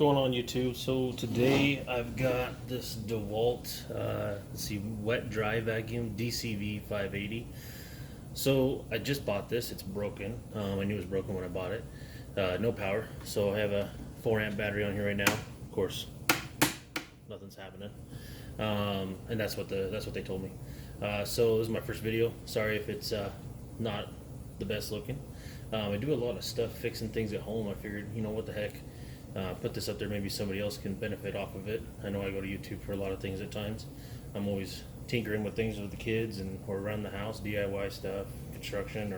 going on YouTube? So today I've got this Dewalt, let's see, wet dry vacuum DCV 580. So I just bought this. It's broken. I knew it was broken when I bought it. No power. So I have a 4 amp battery on here right now. Of course, nothing's happening. And that's what they told me. So this is my first video. Sorry if it's not the best looking. I do a lot of stuff fixing things at home. I figured, you know, what the heck, put this up there, maybe somebody else can benefit off of it. I know I go to YouTube for a lot of things at times. I'm always tinkering with things with the kids and or around the house, DIY stuff, construction,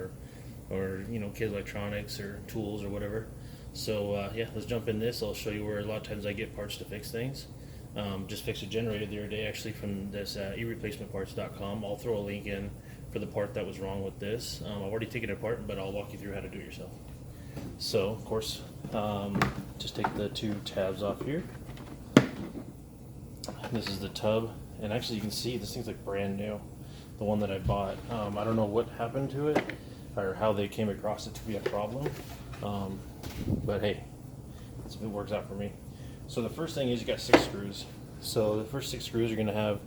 or you know, kids electronics or tools or whatever. So yeah, let's jump in this. I'll show you where a lot of times I get parts to fix things. Just fixed a generator the other day, actually, from this eReplacementParts.com. I'll throw a link in for the part that was wrong with this. I've already taken it apart, but I'll walk you through how to do it yourself. So, of course, just take the 2 tabs off here. This is the tub, and actually you can see this thing's like brand new, the one that I bought. I don't know what happened to it or how they came across it to be a problem, but hey, it works out for me. So the first thing is you got 6 screws. So the first 6 screws you're going to have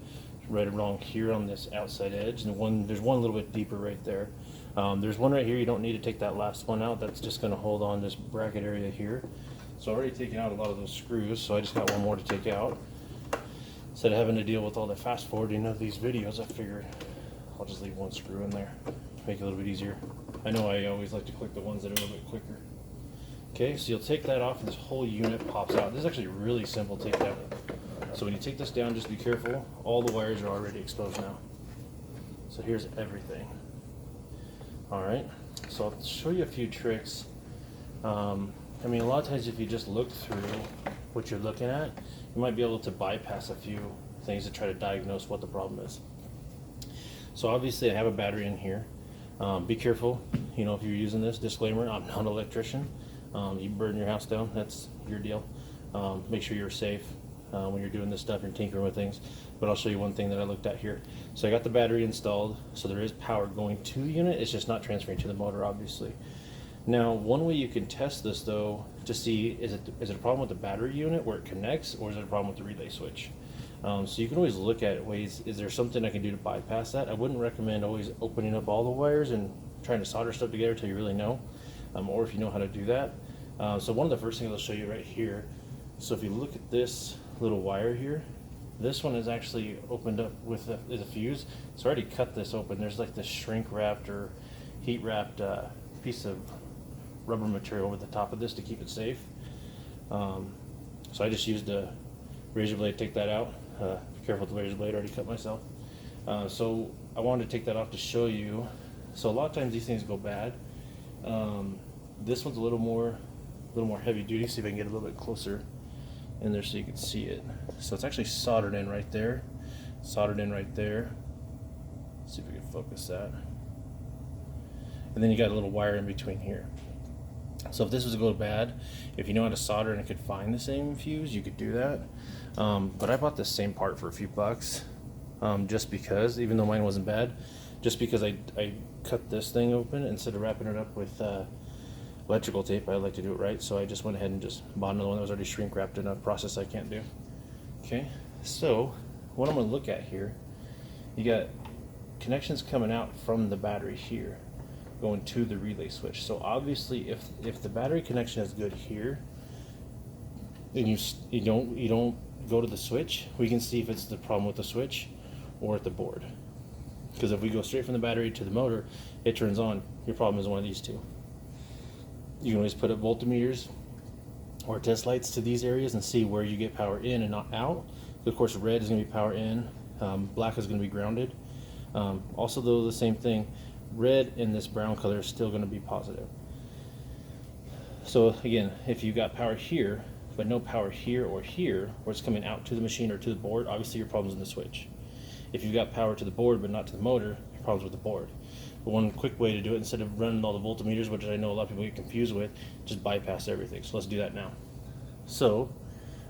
right along here on this outside edge, and there's one a little bit deeper right there. There's one right here. You don't need to take that last one out. That's just going to hold on this bracket area here. So I've already taken out a lot of those screws, so I just got one more to take out. Instead of having to deal with all the fast forwarding of these videos, I figured I'll just leave one screw in there, make it a little bit easier. I know I always like to click the ones that are a little bit quicker. Okay, so you'll take that off and this whole unit pops out. This is actually really simple to take down. So when you take this down, just be careful. All the wires are already exposed now. So here's everything. Alright, so I'll show you a few tricks. I mean, a lot of times if you just look through what you're looking at, you might be able to bypass a few things to try to diagnose what the problem is. So obviously I have a battery in here. Be careful, you know, if you're using this. Disclaimer, I'm not an electrician. You burn your house down, that's your deal. Make sure you're safe when you're doing this stuff, you're tinkering with things. But I'll show you one thing that I looked at here. So I got the battery installed, so there is power going to the unit, it's just not transferring to the motor, obviously. Now, one way you can test this though, to see is it a problem with the battery unit where it connects, or is it a problem with the relay switch? So you can always look at ways, is there something I can do to bypass that? I wouldn't recommend always opening up all the wires and trying to solder stuff together until you really know, or if you know how to do that. So one of the first things I'll show you right here, so if you look at this little wire here, this one is actually opened up with a fuse. It's already cut this open. There's like this shrink wrapped or heat wrapped piece of rubber material over the top of this to keep it safe. So I just used a razor blade to take that out. Be careful with the razor blade, I already cut myself. So I wanted to take that off to show you. So a lot of times these things go bad. This one's a little more heavy duty. See if I can get a little bit closer in there so you can see it. So it's actually soldered in right there. Soldered in right there. Let's see if we can focus that. And then you got a little wire in between here. So if this was to go bad, if you know how to solder and could find the same fuse, you could do that. But I bought this same part for a few bucks, just because, even though mine wasn't bad, just because I cut this thing open instead of wrapping it up with electrical tape. I like to do it right, so I just went ahead and just bought another one that was already shrink wrapped in a process I can't do. Okay, so what I'm going to look at here, you got connections coming out from the battery here, going to the relay switch. So obviously, if the battery connection is good here, and you don't go to the switch, we can see if it's the problem with the switch or at the board. Because if we go straight from the battery to the motor, it turns on. Your problem is one of these two. You can always put up voltmeters or test lights to these areas and see where you get power in and not out. Of course, red is going to be power in, black is going to be grounded. Also, though, the same thing, red in this brown color is still going to be positive. So again, if you got power here but no power here or here, where it's coming out to the machine or to the board, obviously your problem's in the switch. If you've got power to the board but not to the motor, your problem's with the board. But one quick way to do it, instead of running all the voltmeters, which I know a lot of people get confused with, just bypass everything. So let's do that now. So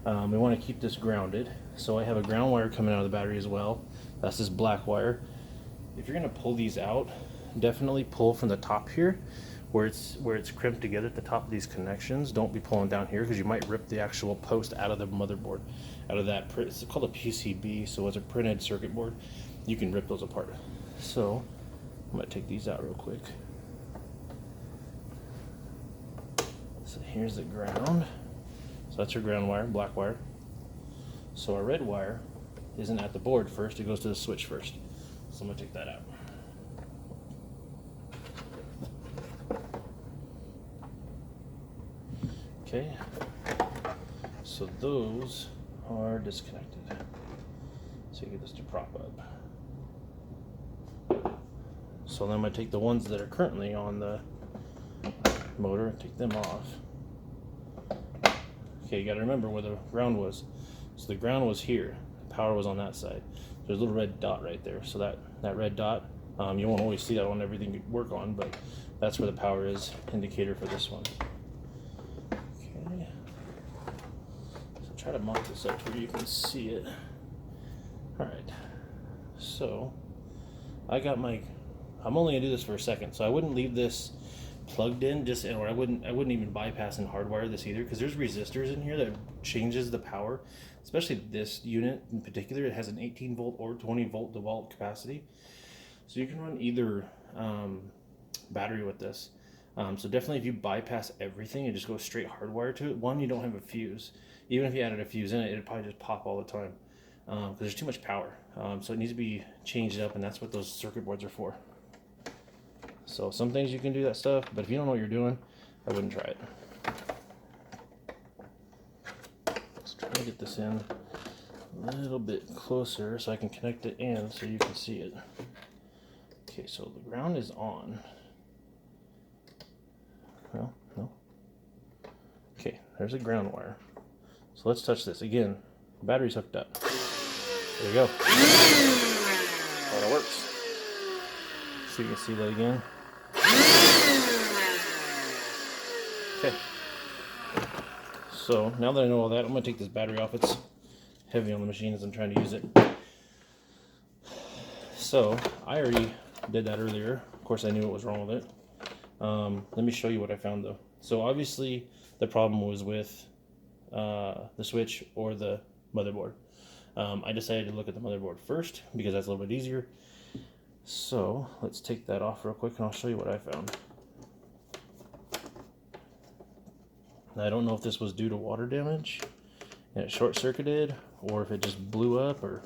we want to keep this grounded. So I have a ground wire coming out of the battery as well. That's this black wire. If you're going to pull these out, definitely pull from the top here where it's crimped together at the top of these connections, don't be pulling down here because you might rip the actual post out of the motherboard, out of that it's called a PCB, so it's a printed circuit board. You can rip those apart. So I'm gonna take these out real quick. So here's the ground. So that's your ground wire, black wire. So our red wire isn't at the board first, it goes to the switch first. So I'm gonna take that out. Okay, so those are disconnected. So you get this to prop up. So then I'm gonna take the ones that are currently on the motor and take them off. Okay, you gotta remember where the ground was. So the ground was here, power was on that side. There's a little red dot right there. So that red dot, you won't always see that on everything you work on, but that's where the power is, indicator for this one. Okay, so try to mount this up where you can see it. All right, so I'm only gonna do this for a second, so I wouldn't leave this plugged in, or I wouldn't even bypass and hardwire this either, because there's resistors in here that changes the power, especially this unit in particular. It has an 18 volt or 20 volt Dewalt capacity, so you can run either battery with this. So definitely if you bypass everything and just go straight hardwire to it, one, you don't have a fuse. Even if you added a fuse in it, it'd probably just pop all the time because there's too much power. So it needs to be changed up, and that's what those circuit boards are for. So some things you can do that stuff, but if you don't know what you're doing, I wouldn't try it. Let's try to get this in a little bit closer so I can connect it in so you can see it. Okay, so the ground is on. Well, no. Okay, there's a ground wire. So let's touch this. Again, the battery's hooked up. There you go. Oh, that works. So you can see that again. Okay. So now that I know all that, I'm going to take this battery off. It's heavy on the machine as I'm trying to use it. So I already did that earlier. Of course, I knew what was wrong with it. Let me show you what I found though. So obviously the problem was with the switch or the motherboard. I decided to look at the motherboard first because that's a little bit easier. So let's take that off real quick and I'll show you what I found. I don't know if this was due to water damage and it short-circuited, or if it just blew up, or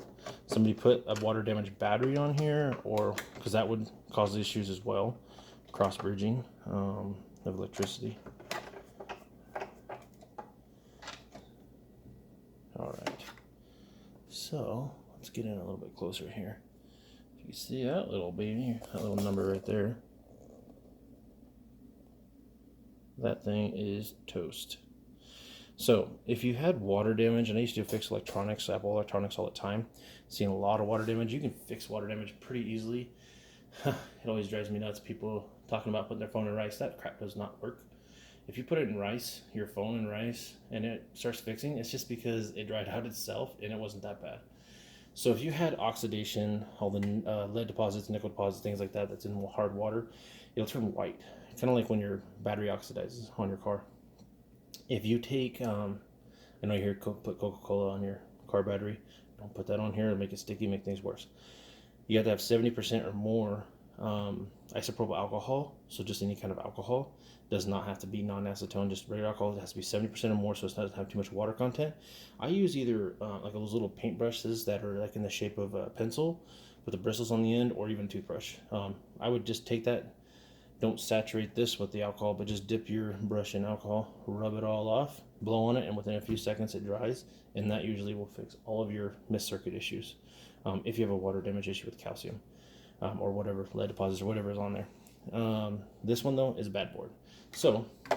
somebody put a water damaged battery on here, or because that would cause issues as well, cross bridging of electricity. All right, so let's get in a little bit closer here. If you see that little baby, that little number right there, that thing is toast. So if you had water damage, and I used to fix electronics, Apple electronics all the time, seeing a lot of water damage, you can fix water damage pretty easily. It always drives me nuts, people talking about putting their phone in rice. That crap does not work. If you put it in rice, your phone in rice, and it starts fixing, it's just because it dried out itself and it wasn't that bad. So if you had oxidation, all the lead deposits, nickel deposits, things like that, that's in hard water, it'll turn white. Kind of like when your battery oxidizes on your car. If you take, I know you hear put Coca-Cola on your car battery. Don't put that on here, it'll make it sticky, make things worse. You have to have 70% or more isopropyl alcohol. So just any kind of alcohol. Does not have to be non-acetone, just regular alcohol. It has to be 70% or more, so it doesn't have too much water content. I use either like those little paint brushes that are like in the shape of a pencil with the bristles on the end, or even toothbrush. I would just take that. Don't saturate this with the alcohol, but just dip your brush in alcohol, rub it all off, blow on it, and within a few seconds it dries, and that usually will fix all of your missed circuit issues. If you have a water damage issue with calcium or whatever, lead deposits or whatever is on there. This one though is a bad board. So I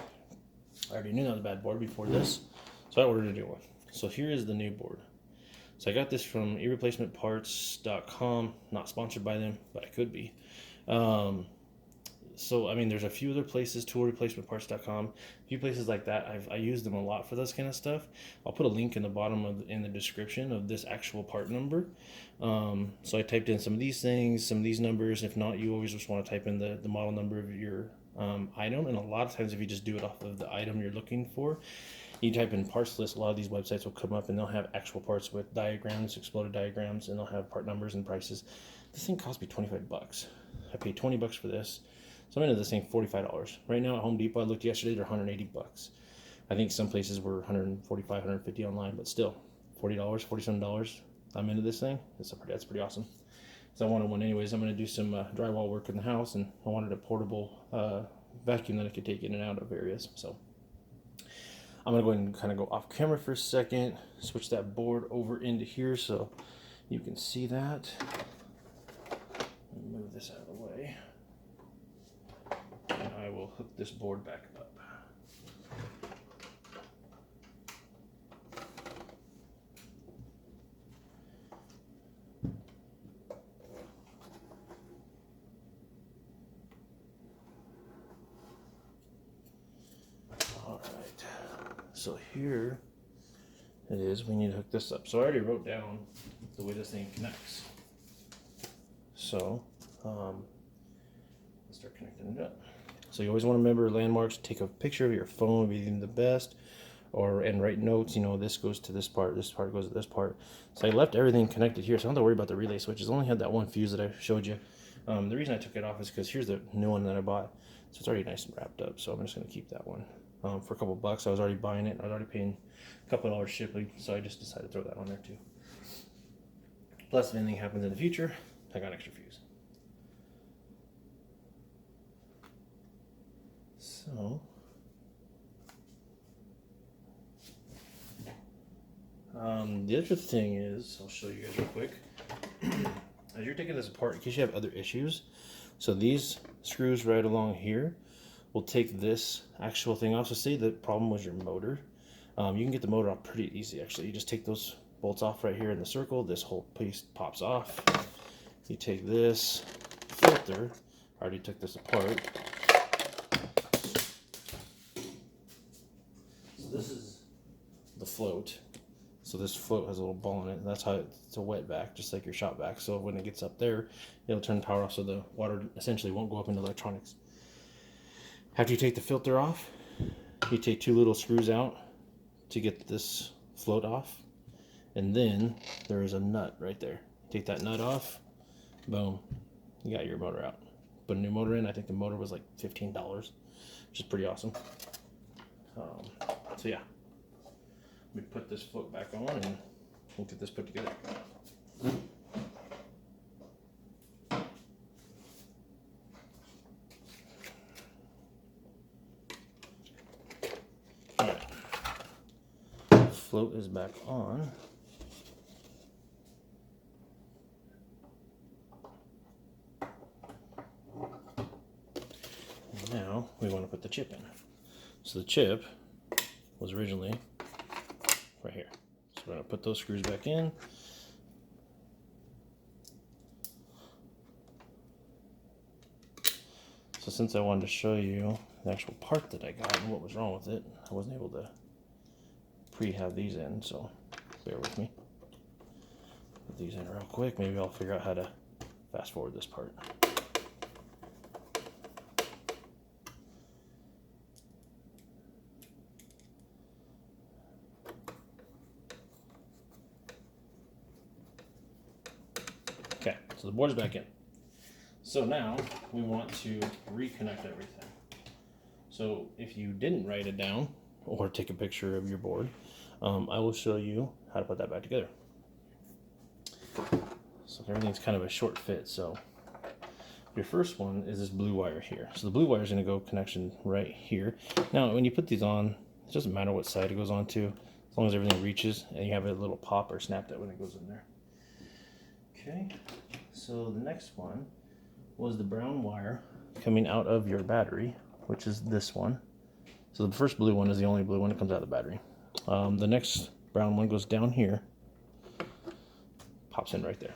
already knew that was a bad board before this, so I ordered a new one. So here is the new board. So I got this from ereplacementparts.com, not sponsored by them, but I could be. So, I mean, there's a few other places, toolreplacementparts.com, a few places like that. I use them a lot for this kind of stuff. I'll put a link in the bottom in the description of this actual part number. So I typed in some of these things, some of these numbers. If not, you always just want to type in the model number of your item, and a lot of times if you just do it off of the item you're looking for, you type in parts list, a lot of these websites will come up and they'll have actual parts with diagrams, exploded diagrams, and they'll have part numbers and prices. This thing cost me 25 bucks. I paid 20 bucks for this. So I'm into this thing $45. Right now at Home Depot, I looked yesterday, they're 180 bucks. I think some places were 145, 150 online, but still, $40, $47. I'm into this thing. That's pretty awesome. So I wanted one anyways. I'm going to do some drywall work in the house, and I wanted a portable vacuum that I could take in and out of areas. So I'm going to go ahead and kind of go off camera for a second, switch that board over into here so you can see that. Move this out of the way. And I will hook this board back up. So here it is, we need to hook this up. So I already wrote down the way this thing connects. So let's start connecting it up. So you always want to remember landmarks, take a picture of your phone would be the best, and write notes, you know, this goes to this part goes to this part. So I left everything connected here, so I don't have to worry about the relay switches. I only had that one fuse that I showed you. The reason I took it off is because here's the new one that I bought. So it's already nice and wrapped up, so I'm just going to keep that one. For a couple bucks. I was already buying it. I was already paying a couple dollars shipping, so I just decided to throw that on there too. Plus, if anything happens in the future, I got an extra fuse. So, the other thing is, I'll show you guys real quick. As you're taking this apart, in case you have other issues, so these screws right along here will take this actual thing off. So say the problem was your motor. You can get the motor off pretty easy actually. You just take those bolts off right here in the circle. This whole piece pops off. You take this filter. I already took this apart. So this is the float. So this float has a little ball in it. That's how it's a wet vac, just like your shop vac. So when it gets up there, it'll turn the power off so the water essentially won't go up into electronics. After you take the filter off, you take two little screws out to get this float off. And then there is a nut right there. Take that nut off, boom, you got your motor out. Put a new motor in. I think the motor was like $15, which is pretty awesome. So yeah, we put this float back on and we'll get this put together. Float is back on. And now we want to put the chip in. So the chip was originally right here. So we're going to put those screws back in. So since I wanted to show you the actual part that I got and what was wrong with it, I wasn't able to have these in, so bear with me. Put these in real quick. Maybe I'll figure out how to fast forward this part. Okay, so the board is back in. So now we want to reconnect everything. So if you didn't write it down or take a picture of your board, I will show you how to put that back together. So everything's kind of a short fit. So your first one is this blue wire here. So the blue wire is going to go connection right here. Now when you put these on, it doesn't matter what side it goes on to, as long as everything reaches and you have a little pop or snap that when it goes in there. Okay, so the next one was the brown wire coming out of your battery, which is this one. So the first blue one is the only blue one that comes out of the battery. The next brown one goes down here, pops in right there.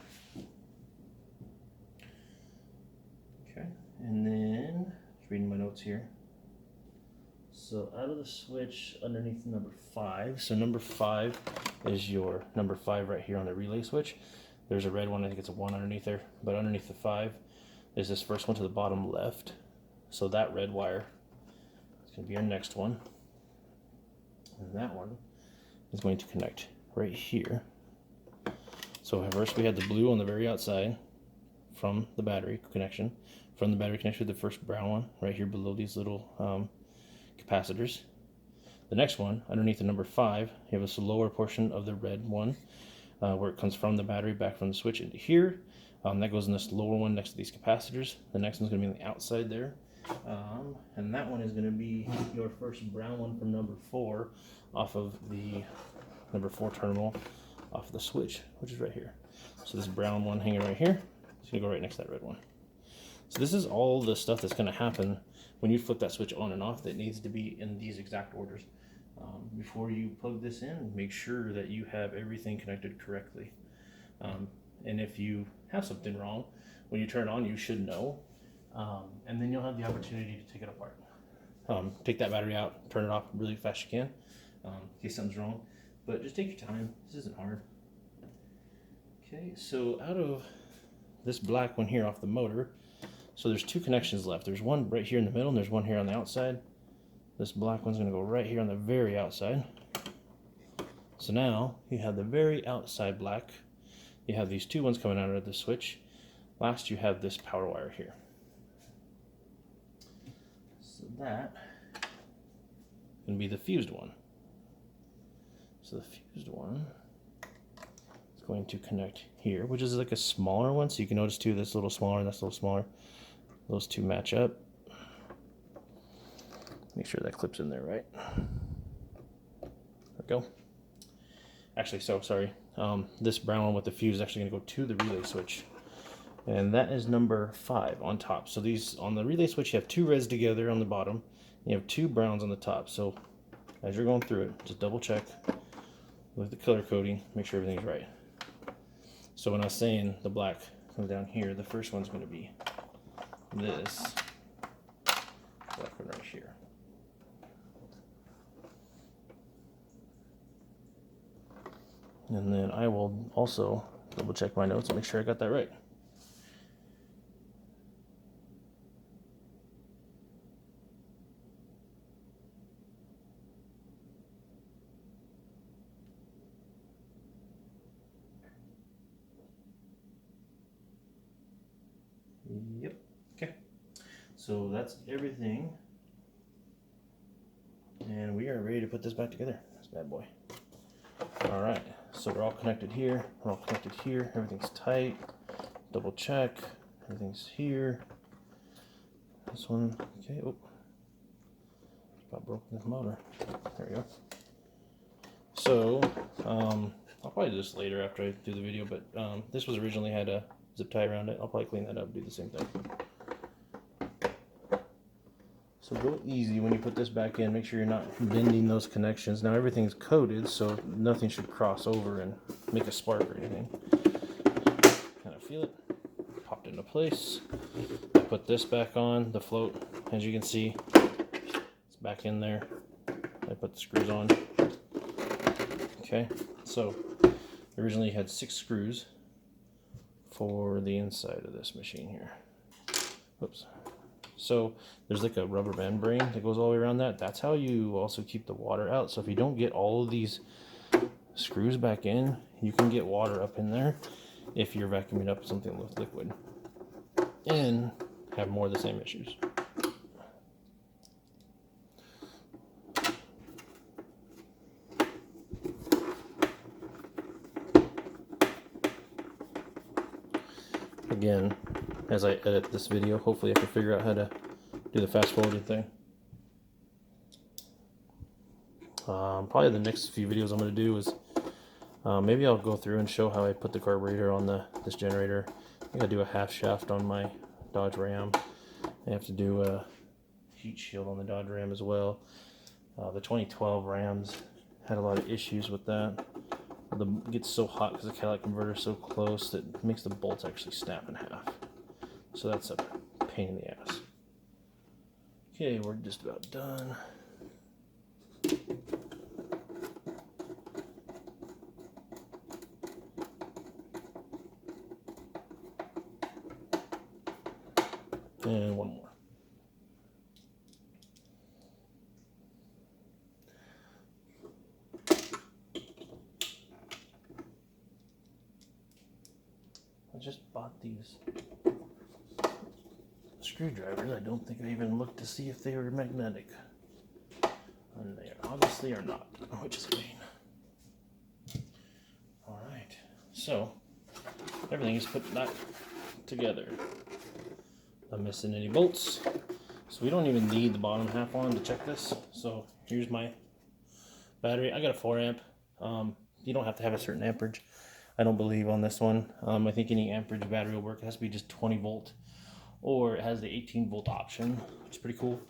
Okay, and then just reading my notes here. So out of the switch underneath number 5. So number 5 is your number 5 right here on the relay switch. There's a red one, I think it's a 1 underneath there, but underneath the 5 is this first one to the bottom left. So that red wire is going to be our next one. And that one is going to connect right here. So first we had the blue on the very outside from the battery connection. From the battery connection to the first brown one, right here below these little capacitors. The next one, underneath the number 5, you have a lower portion of the red one, where it comes from the battery back from the switch into here. That goes in this lower one next to these capacitors. The next one's going to be on the outside there. And that one is going to be your first brown one from number 4 off of the number 4 terminal off of the switch, which is right here. So this brown one hanging right here is going to go right next to that red one. So this is all the stuff that's going to happen when you flip that switch on and off that needs to be in these exact orders. Before you plug this in, make sure that you have everything connected correctly. And if you have something wrong, when you turn it on, you should know. And then you'll have the opportunity to take it apart. Take that battery out, turn it off really fast you can, in case something's wrong. But just take your time. This isn't hard. Okay, so out of this black one here off the motor, so there's 2 connections left. There's one right here in the middle, and there's one here on the outside. This black one's going to go right here on the very outside. So now you have the very outside black. You have these 2 ones coming out of the switch. Last, you have this power wire here. So that going to be the fused one. So the fused one is going to connect here, which is like a smaller one. So you can notice too, that's a little smaller and that's a little smaller. Those 2 match up. Make sure that clips in there right. There we go. Actually, so sorry. This brown one with the fuse is actually going to go to the relay switch. And that is number 5 on top. So these, on the relay switch, you have 2 reds together on the bottom. You have 2 browns on the top. So as you're going through it, just double check with the color coding, make sure everything's right. So when I was saying the black comes down here, the first one's going to be this black one right here. And then I will also double check my notes and make sure I got that right. Yep. Okay. So that's everything. And we are ready to put this back together. This bad boy. All right. So we're all connected here. We're all connected here. Everything's tight. Double check. Everything's here. This one. Okay. Oh. About broken this motor. There we go. So I'll probably do this later after I do the video, but this was originally had a zip tie around it. I'll probably clean that up, do the same thing. So go easy when you put this back in. Make sure you're not bending those connections. Now everything's coated, so nothing should cross over and make a spark or anything. Kind of feel it. Popped into place. Put this back on, the float, as you can see, it's back in there. I put the screws on. Okay, so originally you had 6 screws for the inside of this machine here. Whoops. So there's like a rubber membrane that goes all the way around that. That's how you also keep the water out. So if you don't get all of these screws back in, you can get water up in there if you're vacuuming up something with liquid and have more of the same issues. Again, as I edit this video, hopefully I can figure out how to do the fast forwarding thing. Probably the next few videos I'm going to do is maybe I'll go through and show how I put the carburetor on this generator. I think I do a half shaft on my Dodge Ram. I have to do a heat shield on the Dodge Ram as well. The 2012 Rams had a lot of issues with that. It gets so hot because the catalytic converter is so close that it makes the bolts actually snap in half. So that's a pain in the ass. Okay, we're just about done. And one more. just bought these screwdrivers. I don't think I even looked to see if they were magnetic. And they obviously are not, which is a pain. Alright, so everything is put back together. Not missing any bolts. So we don't even need the bottom half on to check this. So here's my battery. I got a 4 amp. You don't have to have a certain amperage, I don't believe, on this one. I think any amperage battery will work. It has to be just 20 volt, or it has the 18 volt option, which is pretty cool.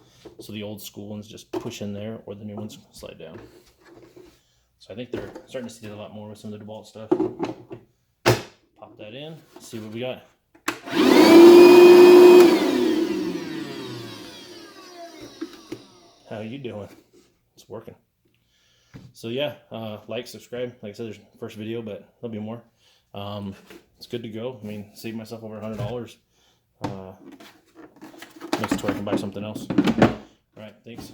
So the old school ones just push in there, or the new ones slide down. So I think they're starting to see that a lot more with some of the Dewalt stuff. Pop that in, see what we got. How you doing? It's working. So yeah, like, subscribe. Like I said, there's the first video, but there'll be more. It's good to go. I mean, saved myself over $100. Makes it to where I can buy something else. All right, thanks.